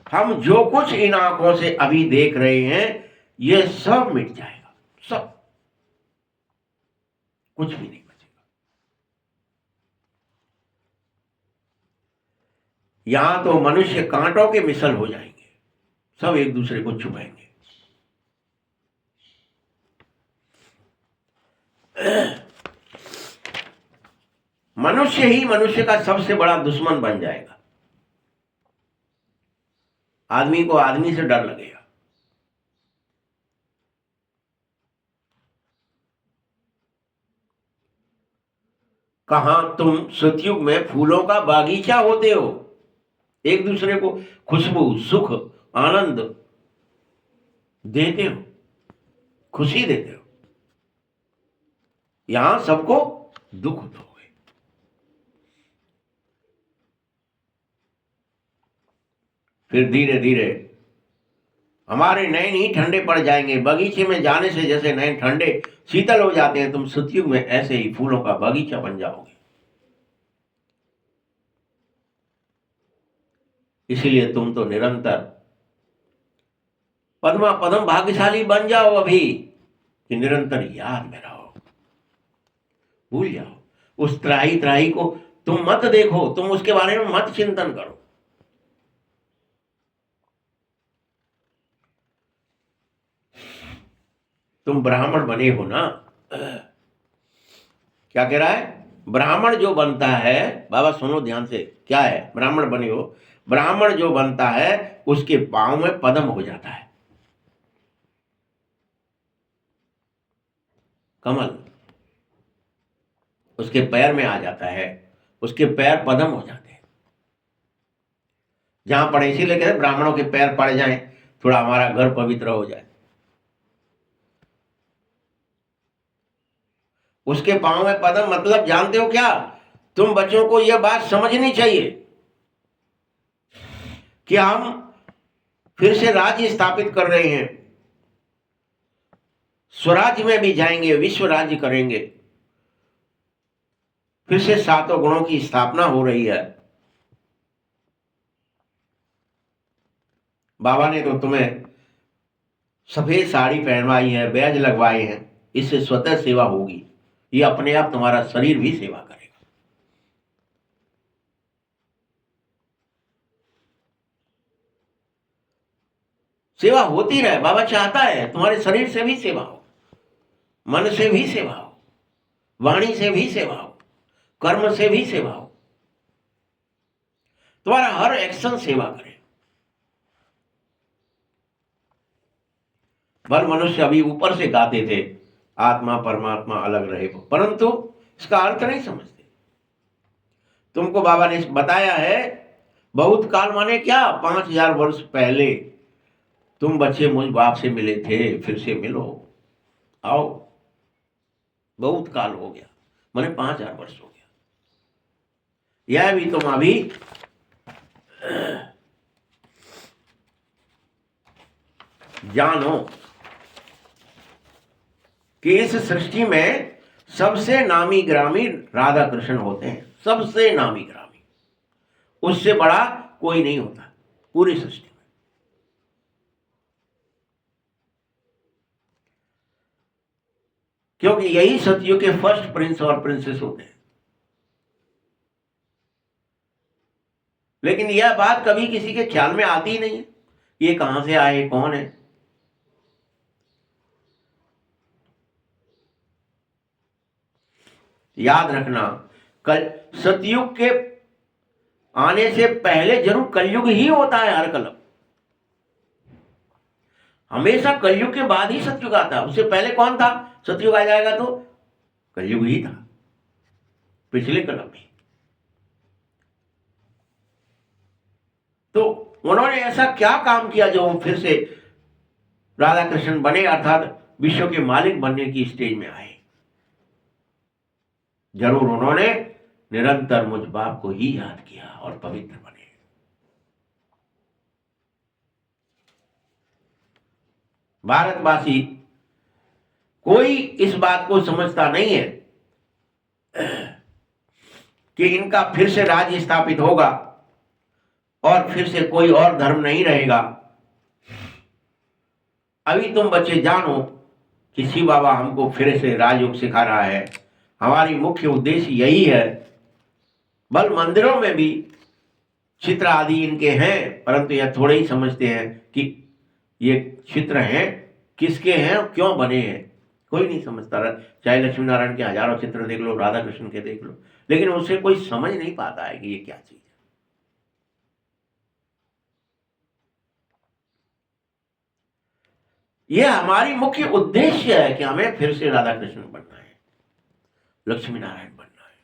[SPEAKER 1] हम जो कुछ इन आंखों से अभी देख रहे हैं ये सब मिट जाएगा, सब, कुछ भी नहीं बचेगा। यहां तो मनुष्य कांटों के मिसल हो जाएंगे, सब एक दूसरे को छुपाएंगे। मनुष्य ही मनुष्य का सबसे बड़ा दुश्मन बन जाएगा। आदमी को आदमी से डर लगेगा। कहां तुम सतयुग में फूलों का बागीचा होते हो, एक दूसरे को खुशबू, सुख, आनंद देते हो, खुशी देते हो। यहां सबको दुख दोगे। फिर धीरे धीरे हमारे नयन ही ठंडे पड़ जाएंगे। बगीचे में जाने से जैसे नयन ठंडे शीतल हो जाते हैं, तुम सतयुग में ऐसे ही फूलों का बगीचा बन जाओगे। इसीलिए तुम तो निरंतर पद्मा पदम भाग्यशाली बन जाओ अभी, कि निरंतर याद में रहो, भूल जाओ उस त्राही त्राही को। तुम मत देखो, तुम उसके बारे में मत चिंतन करो। तुम ब्राह्मण बने हो ना। क्या कह रहा है? ब्राह्मण जो बनता है, बाबा सुनो ध्यान से, क्या है? ब्राह्मण बने हो, ब्राह्मण जो बनता है उसके पांव में पद्म हो जाता है, कमल उसके पैर में आ जाता है, उसके पैर पद्म हो जाते हैं। जहां पड़े, इसीलिए कहते हैं ब्राह्मणों के पैर पड़ जाएं, थोड़ा हमारा घर पवित्र हो जाए। उसके पांव में पद्म मतलब जानते हो क्या? तुम बच्चों को यह बात समझनी चाहिए कि हम फिर से राज्य स्थापित कर रहे हैं, स्वराज्य में भी जाएंगे, विश्व राज्य करेंगे। फिर से सातों गुणों की स्थापना हो रही है। बाबा ने तो तुम्हें सफेद साड़ी पहनवाई है, बैज लगवाए हैं, इससे स्वतः सेवा होगी। ये अपने आप तुम्हारा शरीर भी सेवा करेगा। सेवा होती रहे, बाबा चाहता है तुम्हारे शरीर से भी सेवा हो, मन से भी सेवा हो, वाणी से भी सेवा हो, कर्म से भी सेवा हो, तुम्हारा हर एक्शन सेवा करे। भल मनुष्य अभी ऊपर से गाते थे आत्मा परमात्मा अलग रहे, परंतु इसका अर्थ नहीं समझते। तुमको बाबा ने बताया है, बहुत काल माने क्या, 5000 वर्ष पहले तुम बच्चे मुझ बाप से मिले थे, फिर से मिलो, आओ। बहुत काल हो गया, माने 5000 वर्ष हो गया। यह भी तुम अभी जानो कि इस सृष्टि में सबसे नामी ग्रामी राधा कृष्ण होते हैं, सबसे नामी ग्रामी, उससे बड़ा कोई नहीं होता पूरी सृष्टि में। क्योंकि यही सतयुग के फर्स्ट प्रिंस और प्रिंसेस होते हैं। लेकिन यह बात कभी किसी के ख्याल में आती ही नहीं है, ये कहां से आए, कौन है। याद रखना, कल सतयुग के आने से पहले जरूर कलयुग ही होता है। हर कलम हमेशा कलयुग के बाद ही सतयुग आता है। उससे पहले कौन था? सतयुग आ जाएगा तो कलयुग ही था पिछले कलम में। तो उन्होंने ऐसा क्या काम किया जो वो फिर से राधा कृष्ण बने, अर्थात विश्व के मालिक बनने की स्टेज में आए? जरूर उन्होंने निरंतर मुझ बाप को ही याद किया और पवित्र बने। भारतवासी कोई इस बात को समझता नहीं है कि इनका फिर से राज्य स्थापित होगा और फिर से कोई और धर्म नहीं रहेगा। अभी तुम बच्चे जानो कि शिव बाबा हमको फिर से राजयोग सिखा रहा है। हमारी मुख्य उद्देश्य यही है। बल मंदिरों में भी चित्र आदि इनके हैं, परंतु यह थोड़े ही समझते हैं कि ये चित्र हैं, किसके हैं और क्यों बने हैं। कोई नहीं समझता। चाहे लक्ष्मी नारायण के हजारों चित्र देख लो, राधा कृष्ण के देख लो, लेकिन उससे कोई समझ नहीं पाता है कि ये क्या चीज है। यह हमारी मुख्य उद्देश्य है कि हमें फिर से राधा कृष्ण बनना है, लक्ष्मी नारायण बनना है।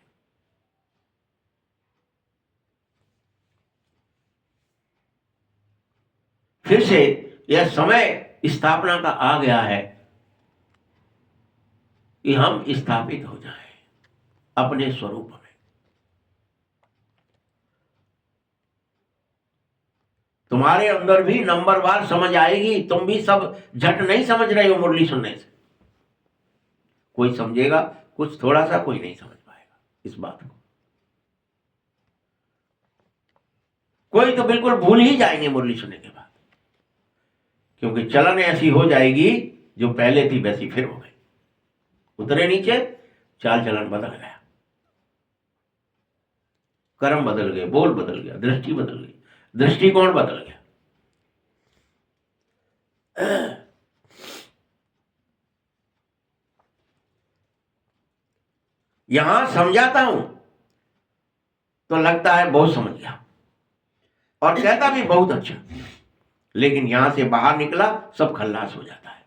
[SPEAKER 1] फिर से यह समय स्थापना का आ गया है कि हम स्थापित हो जाएं अपने स्वरूप में। तुम्हारे अंदर भी नंबरवार समझ आएगी। तुम भी सब झट नहीं समझ रहे हो मुरली सुनने से। कोई समझेगा कुछ थोड़ा सा, कोई नहीं समझ पाएगा इस बात को। कोई तो बिल्कुल भूल ही जाएंगे मुरली सुनने के बाद, क्योंकि चलन ऐसी हो जाएगी जो पहले थी वैसी फिर हो गई। उतरे नीचे, चाल चलन बदल गया, कर्म बदल गए, बोल बदल गया, दृष्टि बदल गई, दृष्टिकोण बदल गया। यहां समझाता हूं तो लगता है बहुत समझ गया और कहता भी बहुत अच्छा, लेकिन यहां से बाहर निकला सब खल्लास हो जाता है।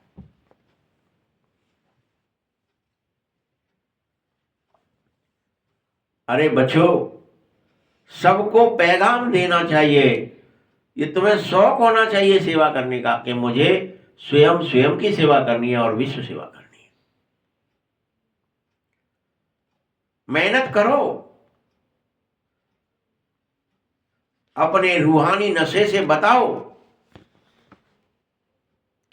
[SPEAKER 1] अरे बच्चों, सबको पैगाम देना चाहिए। ये तुम्हें शौक होना चाहिए सेवा करने का कि मुझे स्वयं की सेवा करनी है और विश्व सेवा करनी है। मेहनत करो, अपने रूहानी नशे से बताओ।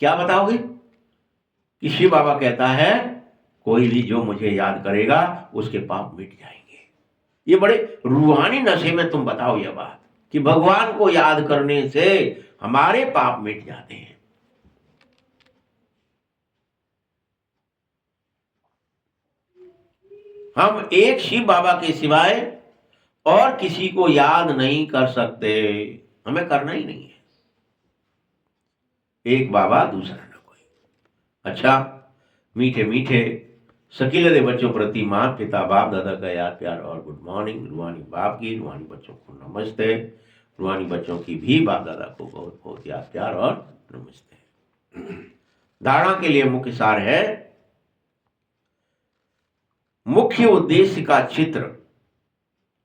[SPEAKER 1] क्या बताओगे? कि शिव बाबा कहता है कोई भी जो मुझे याद करेगा उसके पाप मिट जाएंगे। ये बड़े रूहानी नशे में तुम बताओ यह बात कि भगवान को याद करने से हमारे पाप मिट जाते हैं। हम एक शिव बाबा के सिवाय और किसी को याद नहीं कर सकते। हमें करना ही नहीं है। एक बाबा दूसरा न कोई। अच्छा, मीठे मीठे सकीले बच्चों प्रति माँ पिता बाप दादा का याद प्यार और गुड मॉर्निंग। रूहानी बाप की, रूहानी बच्चों को नमस्ते। रूहानी बच्चों की भी बाप दादा को बहुत बहुत याद प्यार और नमस्ते। धारणा के लिए मुख्य सार है, मुख्य उद्देश्य का चित्र।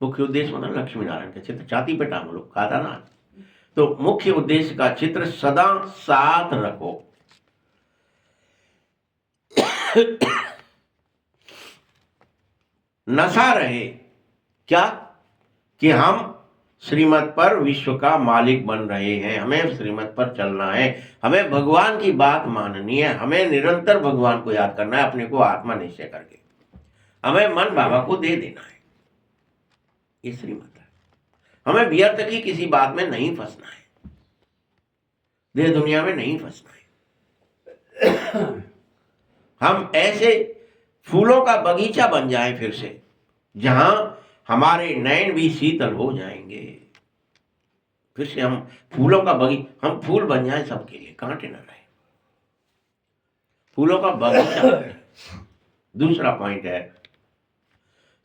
[SPEAKER 1] मुख्य उद्देश्य मतलब लक्ष्मी नारायण का चित्र, छाती पे टांग लो, कहा था ना। तो मुख्य उद्देश्य का चित्र सदा साथ रखो। नशा रहे क्या कि हम श्रीमत पर विश्व का मालिक बन रहे हैं। हमें श्रीमत पर चलना है, हमें भगवान की बात माननी है, हमें निरंतर भगवान को याद करना है, अपने को आत्मा निश्चय करके हमें मन बाबा को दे देना है। ये श्रीमत है। हमें व्यर्थ की किसी बात में नहीं फंसना है, देह दुनिया में नहीं फंसना है। हम ऐसे फूलों का बगीचा बन जाएं फिर से, जहां हमारे नयन भी शीतल हो जाएंगे। फिर से हम फूलों का हम फूल बन जाए सबके लिए, कांटे न रहे, फूलों का बगीचा बने। दूसरा पॉइंट है,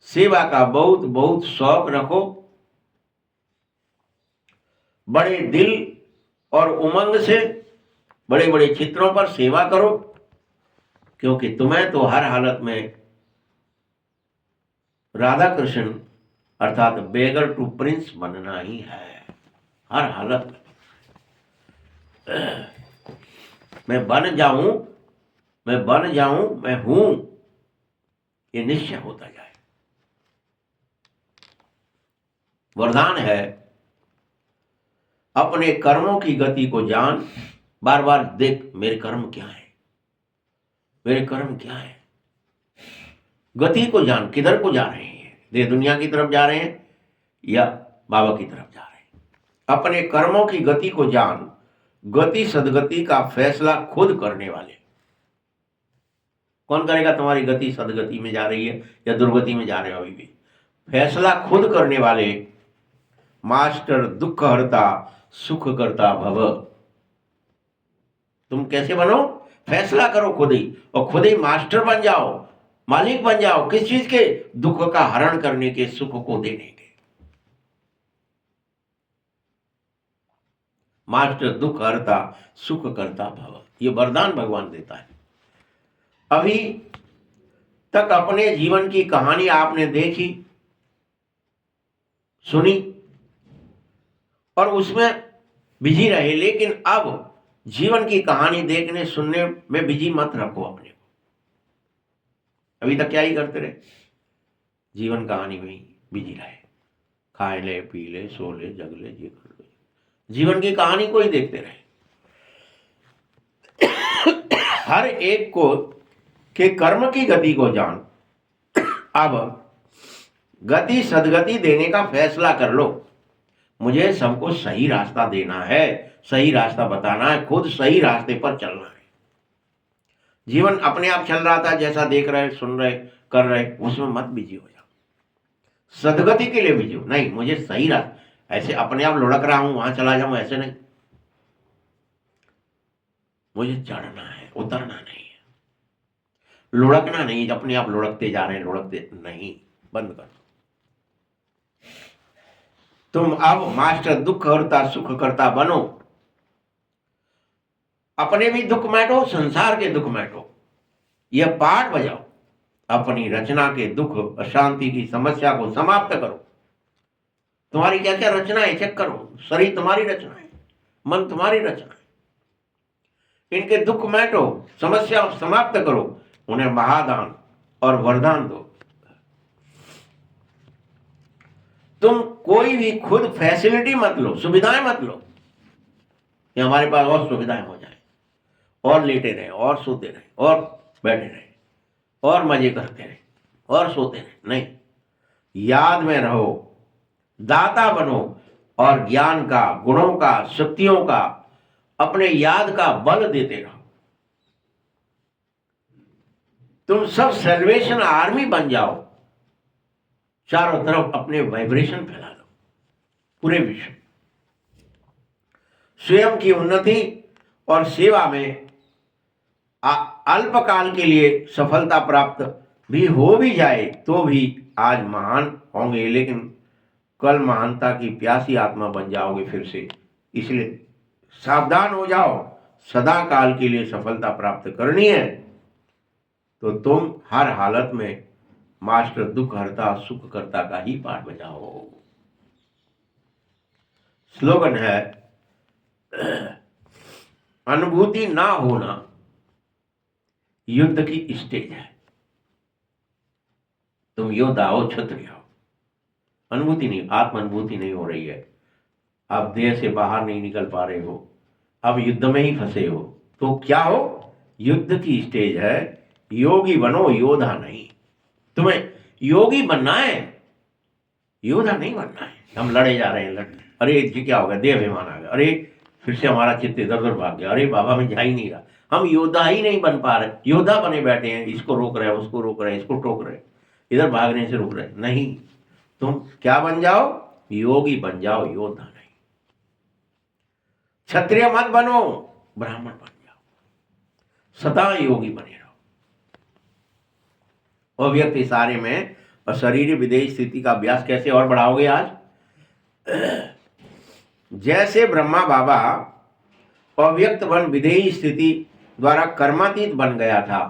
[SPEAKER 1] सेवा का बहुत बहुत शौक रखो, बड़े दिल और उमंग से बड़े बड़े चित्रों पर सेवा करो, क्योंकि तुम्हें तो हर हालत में राधा कृष्ण अर्थात बेगर टू प्रिंस बनना ही है, हर हालत में। मैं बन जाऊं, मैं हूं, ये निश्चय होता जाए। वरदान है, अपने कर्मों की गति को जान, बार बार देख मेरे कर्म क्या है, मेरे कर्म क्या है। गति को जान, किधर को जा रहे हैं, देह दुनिया की तरफ जा रहे हैं या बाबा की तरफ जा रहे हैं। अपने कर्मों की गति को जान, गति सदगति का फैसला खुद करने वाले। कौन करेगा तुम्हारी गति सदगति में जा रही है या दुर्गति में जा रहे हो? अभी भी फैसला खुद करने वाले मास्टर दुख हरता सुख करता भव। तुम कैसे बनो? फैसला करो खुद ही, और खुद ही मास्टर बन जाओ, मालिक बन जाओ। किस चीज के? दुख का हरण करने के, सुख को देने के। मास्टर दुख हरता सुख करता भव, ये वरदान भगवान देता है। अभी तक अपने जीवन की कहानी आपने देखी, सुनी और उसमें बिजी रहे, लेकिन अब जीवन की कहानी देखने सुनने में बिजी मत रखो अपने को। अभी तक क्या ही करते रहे? जीवन कहानी में ही बिजी रहे, खाए ले पी ले सो ले जग ले, ये कर ले, जीवन की कहानी को ही देखते रहे। हर एक को के कर्म की गति को जान, अब गति सदगति देने का फैसला कर लो। मुझे सबको सही रास्ता देना है, सही रास्ता बताना है, खुद सही रास्ते पर चलना है। जीवन अपने आप चल रहा था, जैसा देख रहे सुन रहे कर रहे, उसमें मत बिजी हो जाओ। सदगति के लिए बिजी हो, नहीं मुझे सही रास्ता, ऐसे अपने आप लुढ़क रहा हूं वहां चला जाऊं ऐसे नहीं, मुझे चढ़ना है, उतरना नहीं है, लुढ़कना नहीं। अपने आप लुढ़कते जा रहे हैं, लुढ़कते नहीं, बंद कर। तुम अब मास्टर दुख हरता सुख करता बनो। अपने भी दुख मैटो, संसार के दुख मैटो, यह पाठ बजाओ। अपनी रचना के दुख अशांति की समस्या को समाप्त करो। तुम्हारी क्या क्या रचना है चेक करो। शरीर तुम्हारी रचना है, मन तुम्हारी रचना है। इनके दुख मैटो, समस्या समाप्त करो, उन्हें महादान और वरदान दो। तुम कोई भी खुद फैसिलिटी मत लो, सुविधाएं मत लो कि हमारे पास और सुविधाएं हो जाए, और लेटे रहे और सोते रहे और बैठे रहे और मजे करते रहे और सोते रहे। नहीं, याद में रहो, दाता बनो और ज्ञान का, गुणों का, शक्तियों का, अपने याद का बल देते रहो। तुम सब सेल्वेशन आर्मी बन जाओ, चारों तरफ अपने वाइब्रेशन फैला दो, पूरे विश्व। स्वयं की उन्नति और सेवा में अल्पकाल के लिए सफलता प्राप्त भी हो भी जाए तो भी आज महान होंगे, लेकिन कल महानता की प्यासी आत्मा बन जाओगे फिर से। इसलिए सावधान हो जाओ, सदा काल के लिए सफलता प्राप्त करनी है तो तुम हर हालत में मास्टर दुख हरता सुख करता का ही पाठ बजाओ। स्लोगन है, अनुभूति ना होना युद्ध की स्टेज है। तुम योद्धा हो, क्षत्रिय हो, अनुभूति नहीं, आत्म अनुभूति नहीं हो रही है, आप देह से बाहर नहीं निकल पा रहे हो, अब युद्ध में ही फंसे हो, तो क्या हो? युद्ध की स्टेज है। योगी बनो, योद्धा नहीं। तुम्हें योगी बनना है, योद्धा नहीं बनना है। हम लड़े जा रहे हैं, अरे जी क्या हो गया, देह अभिमान आ गया, अरे फिर से हमारा चित्त इधर उधर भाग गया, अरे बाबा में जा ही नहीं रहा। हम योद्धा ही नहीं बन पा रहे, योद्धा बने बैठे हैं, इसको रोक रहे हैं, उसको रोक रहे हैं, इसको टोक रहे हैं, इधर भागने से रोक रहे हैं। नहीं, तुम क्या बन जाओ? योगी बन जाओ, योद्धा नहीं। क्षत्रिय मत बनो, ब्राह्मण बन जाओ, सदा योगी बने रहो। अव्यक्त इशारे में और शरीर विदेही स्थिति का अभ्यास कैसे और बढ़ाओगे आज? जैसे ब्रह्मा बाबा अव्यक्त बन विदेही स्थिति द्वारा कर्मातीत बन गया था,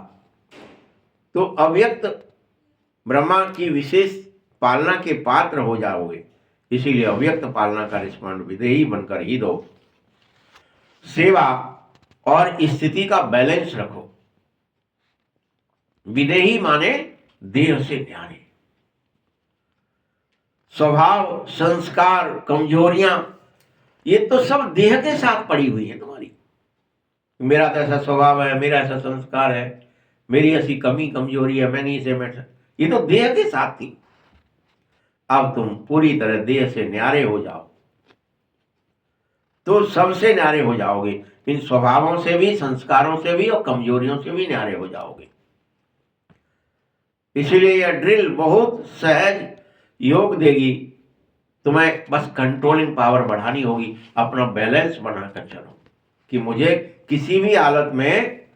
[SPEAKER 1] तो अव्यक्त ब्रह्मा की विशेष पालना के पात्र हो जाओगे। इसीलिए अव्यक्त पालना का रिस्पॉन्ड विदेही बनकर ही दो। सेवा और स्थिति का बैलेंस रखो। विदेही माने देह से न्यारे। स्वभाव, संस्कार, कमजोरियां, ये तो सब देह के साथ पड़ी हुई है तुम्हारी। मेरा तो ऐसा स्वभाव है, मेरा ऐसा संस्कार है, मेरी ऐसी कमी कमजोरी है, मैं नहीं इसे बैठ, ये तो देह के साथ थी। अब तुम पूरी तरह देह से न्यारे हो जाओ तो सबसे न्यारे हो जाओगे। इन स्वभावों से भी, संस्कारों से भी और कमजोरियों से भी न्यारे हो जाओगे। इसीलिए यह ड्रिल बहुत सहज योग देगी तुम्हें। बस कंट्रोलिंग पावर बढ़ानी होगी। अपना बैलेंस बनाकर चलो कि मुझे किसी भी हालत में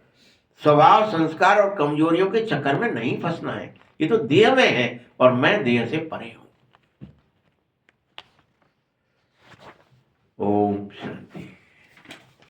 [SPEAKER 1] स्वभाव, संस्कार और कमजोरियों के चक्कर में नहीं फंसना है। ये तो देह में है और मैं देह से परे हूं। ओम शांति।